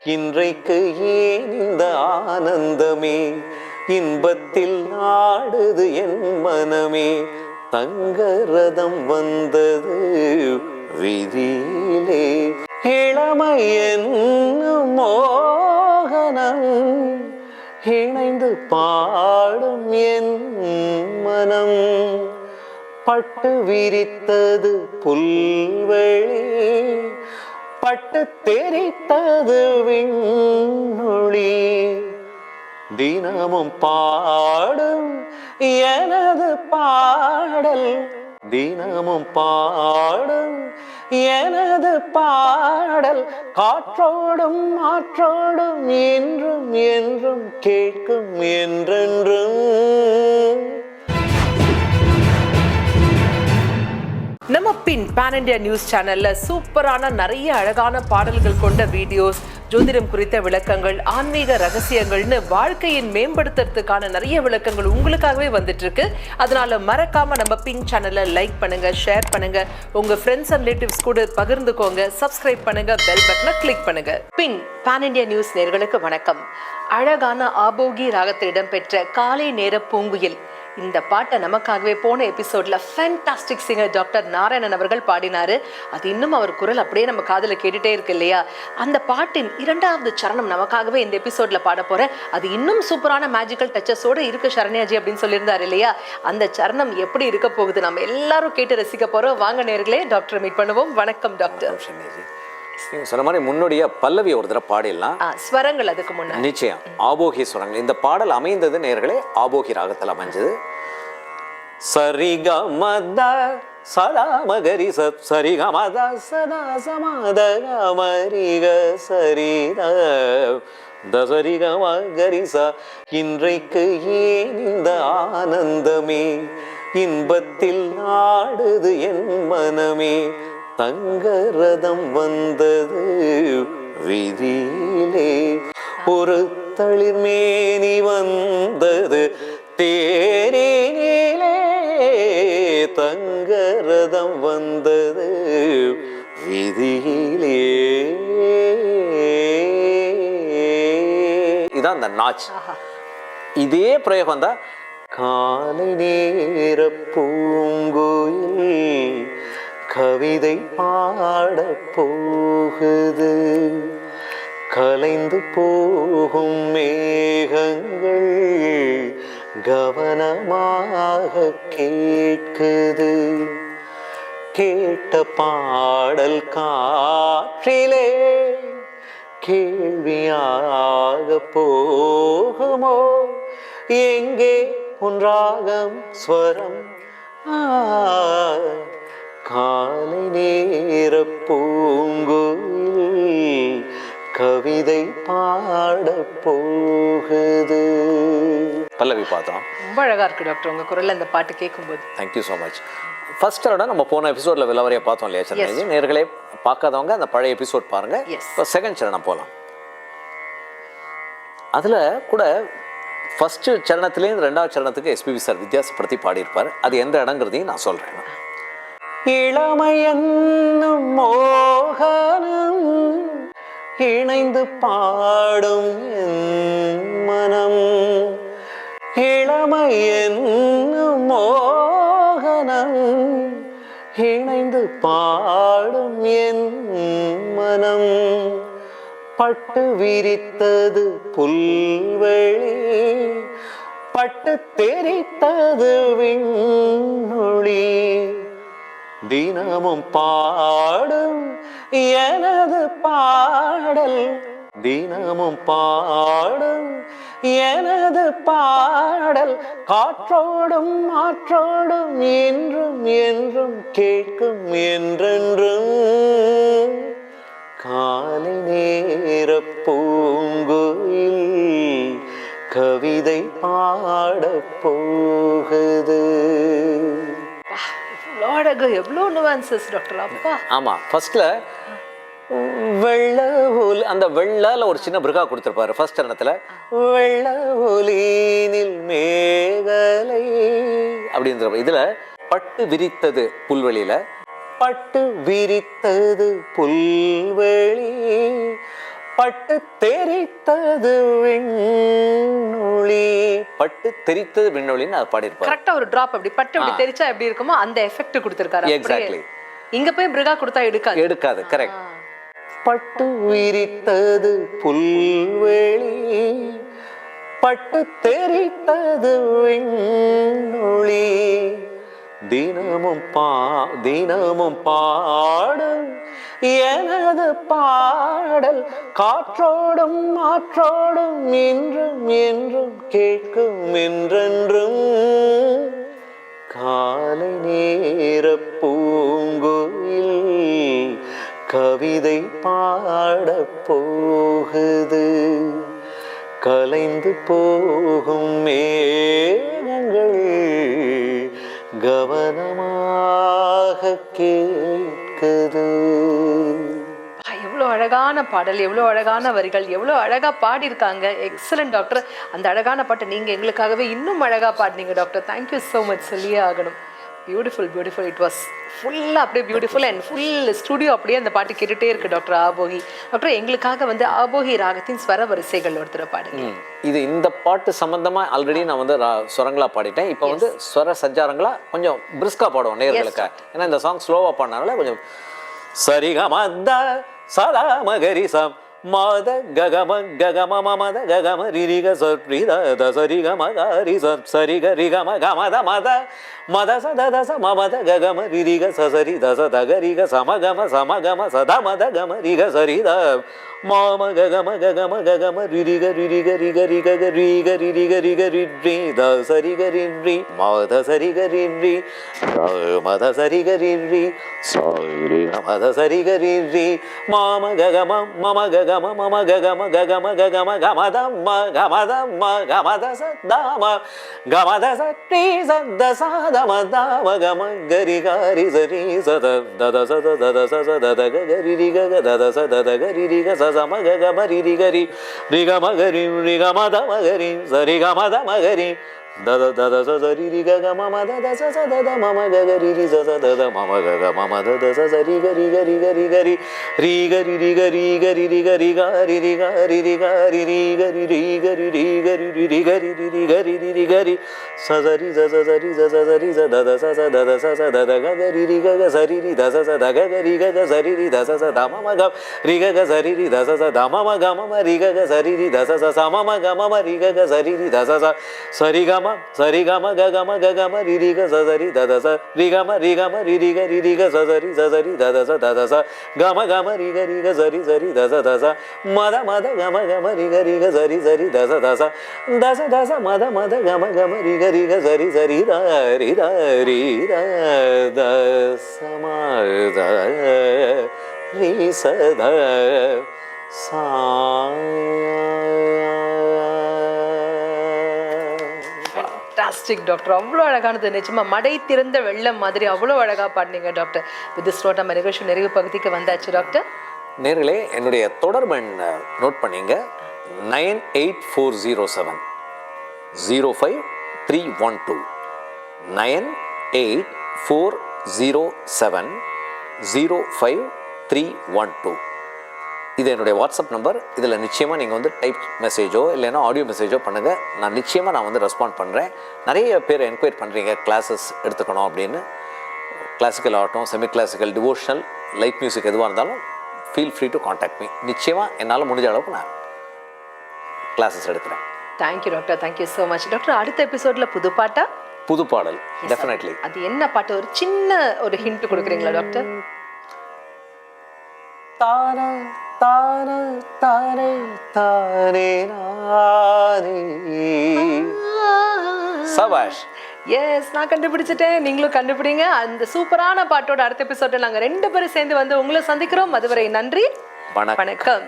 இன்றைக்கு ஏன் இந்த ஆனந்தமே, இன்பத்தில் ஆடுது என் மனமே. தங்க ரதம் வந்தது விதியிலே, இளமை என்னும் மோகனம் இணைந்து பாடும் என் மனம். பட்டு விரித்தது புல்வெளி, பட்டு தெரித்தது விண்ணொளி. தினமும் பாடும் எனது பாடல், தினமும் பாடும் எனது பாடல். காற்றோடும் மாற்றோடும் என்றும் என்றும் கேட்கும் என்றென்றும். நம்ம பின் பேன் இண்டியா நியூஸ் சேனல்ல சூப்பரான நிறைய அழகான பாடல்கள் கொண்ட வீடியோஸ், ஜோதிடம் குறித்த விளக்கங்கள், ஆன்மீக ரகசியங்கள்னு வாழ்க்கையின் மேம்படுத்துறதுக்கான நிறைய விளக்கங்கள் உங்களுக்காகவே வந்துட்டு இருக்கு. அதனால மறக்காம நம்ம பின் சேனலை லைக் பண்ணுங்க, ஷேர் பண்ணுங்க, உங்க ஃப்ரெண்ட்ஸ் அண்ட் ரிலேட்டிவ்ஸ் கூட பகிர்ந்துக்கோங்க, சப்ஸ்கிரைப் பண்ணுங்க, பெல் பட்டனை கிளிக் பண்ணுங்க. பின் பேன் இண்டியா நியூஸ் நேயர்களுக்கு வணக்கம். அழகான ஆபோகி ராகத்தில் இடம்பெற்ற காலை நேர பூங்குயில் இந்த பாட்டை நமக்காகவே போன எபிசோட்ல ஃபேண்டாஸ்டிக் சிங்கர் டாக்டர் நாராயணன் அவர்கள் பாடினாரு. அது இன்னும் அவர் குரல் அப்படியே நம்ம காதுல கேட்டுட்டே இருக்கு இல்லையா? அந்த பாட்டின் 2வது சரணம் நமக்காகவே இந்த எபிசோட்ல பாட போற, அது இன்னும் சூப்பரான மேஜிக்கல் டச்சஸோட இருக்கு சரண்யாஜி அப்படின்னு சொல்லியிருந்தாரு இல்லையா? அந்த சரணம் எப்படி இருக்க போகுது நம்ம எல்லாரும் கேட்டு ரசிக்க போறோம். வாங்க நேயர்களே, டாக்டர் மீட் பண்ணுவோம். வணக்கம் டாக்டர். நீங்க சொன்ன மாதிரி முன்னுடைய பல்லவி ஒரு தடவை பாடிடலாம். ஸ்வரங்கள் அதுக்கு முன்னாடி நிச்சயம் ஆபோகி ஸ்வரங்கள். இந்த பாடல் அமைந்தது நேயர்களே ஆபோகி ராகத்தில் அமைஞ்சது. சரிகமத சதா மகரி சத் சரிகமத சதா சமத மரிக சரித தசரிகமகரிச. இன்றைக்கு ஏன் இந்த ஆனந்தமே, இன்பத்தில் ஆடுது என் மனமே. தங்க ரதம் வந்தது விதியிலே, ஒரு தளிர்மேனி வந்தது தேரினிலே. தங்க ரதம் வந்தது விதியிலே. இதான் அந்த நாச். இதே பிரயோகம் தான் காலை நேர பூங்குயில் கவிதை பாட போகுது. கலைந்து போகும் மேகங்கள் கவனமாக கேட்குது. கேட்ட பாடல் காற்றிலே கேள்வியாக போகுமோ? எங்கே உன் ராகம் ஸ்வரம்? காலை நேர பூங்குயில் கவிதை பாட போகுது. பல்லவி பார்த்தோம். ரொம்ப அழகா இருக்கு டாக்டர் உங்க குரல்ல இந்த பாட்டு கேட்கும்போது. Thank you so much. ஃபர்ஸ்டோட நம்ம போன எபிசோட்ல விலவரையை பார்த்தோம் இல்லையா சந்திரஜி? நேர்களே பார்க்காதவங்க அந்த பழைய எபிசோட் பாருங்க. இப்போ செகண்ட் சரணம் போகலாம். அதுல கூட ஃபர்ஸ்ட் சரணத்திலேருந்து 2வது சரணத்துக்கு எஸ்பிபி சார் வித்தியாசப்படுத்தி பாடியிருப்பார். அது எந்த இடங்கிறதையும் நான் சொல்றேன். இளமை என்னும் மோகனம் இணைந்து பாடும் என் மனம். இளமை என்னும் மோகனம் இணைந்து பாடும் என் மனம். பட்டு விரித்தது புல்வெளி, பட்டு தெரித்தது விண்ணொளி. தினமும் பாடும் எனது பாடல், தினமும் பாடும் எனது பாடல். காற்றோடும் மாற்றோடும் என்றும் என்றும் கேட்கும் என்றென்றும். காலை நேர பூங்குயில் கவிதை பாட போகுது. எவ்வளோ நுவான்சஸ் டாக்டர். அப்பா ஆமா, ஃபர்ஸ்ட்ல வெள்ள ஒலி, அந்த வெள்ளால ஒரு சின்ன பிருகா கொடுத்துருப்பாரு ஃபர்ஸ்ட் சரணத்துல. வெள்ள ஒலினில் மேகலை அப்படின்ற இதுல பட்டு விரித்தது புல்வெளியில, பட்டு விரித்தது புல்வெளி, பட்டு தெரித்தது விண்ணொளி. பட்டு தெரித்தது விண்ணொளின்னு அது பாடியிருப்பாரு. கரெக்டா ஒரு டிராப் அப்படி பட்டு அப்படி தெரிச்சா எப்படி இருக்குமோ அந்த எஃபெக்ட் கொடுத்திருக்காரு. எக்ஸாக்ட்லி. இங்க போய் பிருகா கொடுத்தா எடுக்காது. கரெக்ட். பட்டு விரித்தது புல்வெளி, பட்டு தெரித்தது விண்ணொளி, தினமும் பாடும் எனது பாடல் காற்றோடும் மாற்றோடும் என்றும் என்றும் கேட்கும் என்றென்றும். காலை நேர பூங்குயில் கவிதை பாடப் போகுது, கலைந்து போகும் மேகங்கள் கவனமாக கேட்குது. எவ்வளோ அழகான பாடல், எவ்வளோ அழகான வரிகள், எவ்வளோ அழகா பாடியிருக்காங்க. Excellent doctor. அந்த அழகான பாட்டை நீங்க எங்களுக்காகவே இன்னும் அழகா பாடினீங்க டாக்டர். Thank you so much. சொல்லியே ஆகணும். பியூட்டிஃபுல். இட் வாஸ் ஃபுல்லாக அப்படியே பியூட்டிஃபுல் அண்ட் ஃபுல் ஸ்டுடியோ அப்படியே அந்த பாட்டு கேட்டுகிட்டே இருக்கு டாக்டர் ஆபோகி. டாக்டர் எங்களுக்காக வந்து ஆபோகி ராகத்தின் ஸ்வர வரிசைகள் ஒருத்தர பாடுங்க. இது இந்த பாட்டு சம்பந்தமா ஆல்ரெடி நான் வந்து ஸ்வரங்களா பாடிட்டேன். இப்போ வந்து ஸ்வர சஞ்சாரங்களா கொஞ்சம் பிரிஸ்கா பாடுவோம் நேர்களுக்கு. ஏன்னா இந்த சாங் ஸ்லோவா பாடினால கொஞ்சம் சரிகமத சதா மகரிசம் மத ககம ககம மமத ககம ரிரிக சரி த சரிகம கரிசம் சரிக ரிகம கமத மத மத சத தச மமத ககம ரிரிக சரி தச தகரிக சமகம சமகம சத மத கம ரிக சரி த மாம ககம ககம ககம ரிரிக ரிரிக ரிக ரிக ரிக ரிரிக ரிக ரிரி த சரிக ரிரி மத சரிக ரிரி மத சரிக ரிரி சரி மத சரிக ரிரி மாம ககம மம ககம மம ககம ககம ககம கமதம்ம கமதம்ம கமத சதாம கமத சரி சத சாதம தாம கம கரி காரி சரி சத தத சத தத சத தத கரி ரிக தத சத தத கரி ரிக சம கம ரிரி கரி ரிக மகரி ரிக மத மகரி சரி கமத மகரி தத தத சரி ரிக கம மத தச சத த மம கரி ரி சத தத மம கக மம தத சரி கரி கரி கரி கரி ரி கரி ரி கரி கரி ரி கரி காரி ரி காரி ரி காரி ரி கரி ரி கரி ரி கரி ரி கரி ரி கரி ரி கரி சரி சரி சரி சத ச தத ச தத கரி ரி கக சரி ரி தச சத கரி கக சரி ரி தச ச த மம க ரி கக சரி ரி தச ச த மம க மம ரி கக சரி ரி தச ச ச மம க மம ரி கக சரி ரி தச ச சரி க சரி கம ககம ககம ரிரி க சரி தத ச ரி கம ரி க ரிரி க சரி தத ச தத ச கம கம ரி க சரி தச தச மத மத கம கம ரி க சரி தச தச தச தச மத மத கம கம ரி க சரி த ரி த ரி த த சம த ரி ச த சா. Fantastic doctor. அவ்வளோ அழகானது. நிஜமா மடை திறந்த வெள்ளம் மாதிரி அவ்வளோ அழகா பாடினீங்க டாக்டர். வித் திஸ் நோட் நம்ம நிகழ்ச்சி நிறைவு பகுதிக்கு வந்தாச்சு டாக்டர். நேர்களே என்னுடைய தொடர்பு நோட் பண்ணீங்க 98407 05312 98407 05312. இது என்னுடைய வாட்ஸ்அப் நம்பர். இதில் நிச்சயமாக நீங்கள் வந்து டைப் மெசேஜோ இல்லைன்னா ஆடியோ மெசேஜோ பண்ணுங்கள். நான் நிச்சயமாக நான் வந்து ரெஸ்பாண்ட் பண்ணுறேன். நிறைய பேர் என்கொயரி பண்ணுறீங்க கிளாஸஸ் எடுத்துக்கணும் அப்படின்னு. கிளாசிக்கல் ஆகட்டும், semi classical, devotional, light music எதுவாக இருந்தாலும் feel free to contact me. நிச்சயமாக என்னால் முடிஞ்ச அளவுக்கு நான் கிளாஸஸ் எடுக்கிறேன். Thank you doctor. Thank you so much doctor. அடுத்த எபிசோடில் புது பாட்டா? புது பாடல் டெஃபினெட்லி. அது என்ன பாட்டு? ஒரு சின்ன ஒரு ஹிண்ட் கொடுக்குறீங்களா டாக்டர்? தான தான தானே தானே நானே. சபாஷ். எஸ், நான் கண்டுபிடிச்சிட்டேன். நீங்களும் கண்டுபிடிங்க. அந்த சூப்பரான பாட்டோட அடுத்த எபிசோட நாங்கள் 2 பேரும் சேர்ந்து வந்து உங்களை சந்திக்கிறோம். அதுவரை நன்றி, வணக்கம்.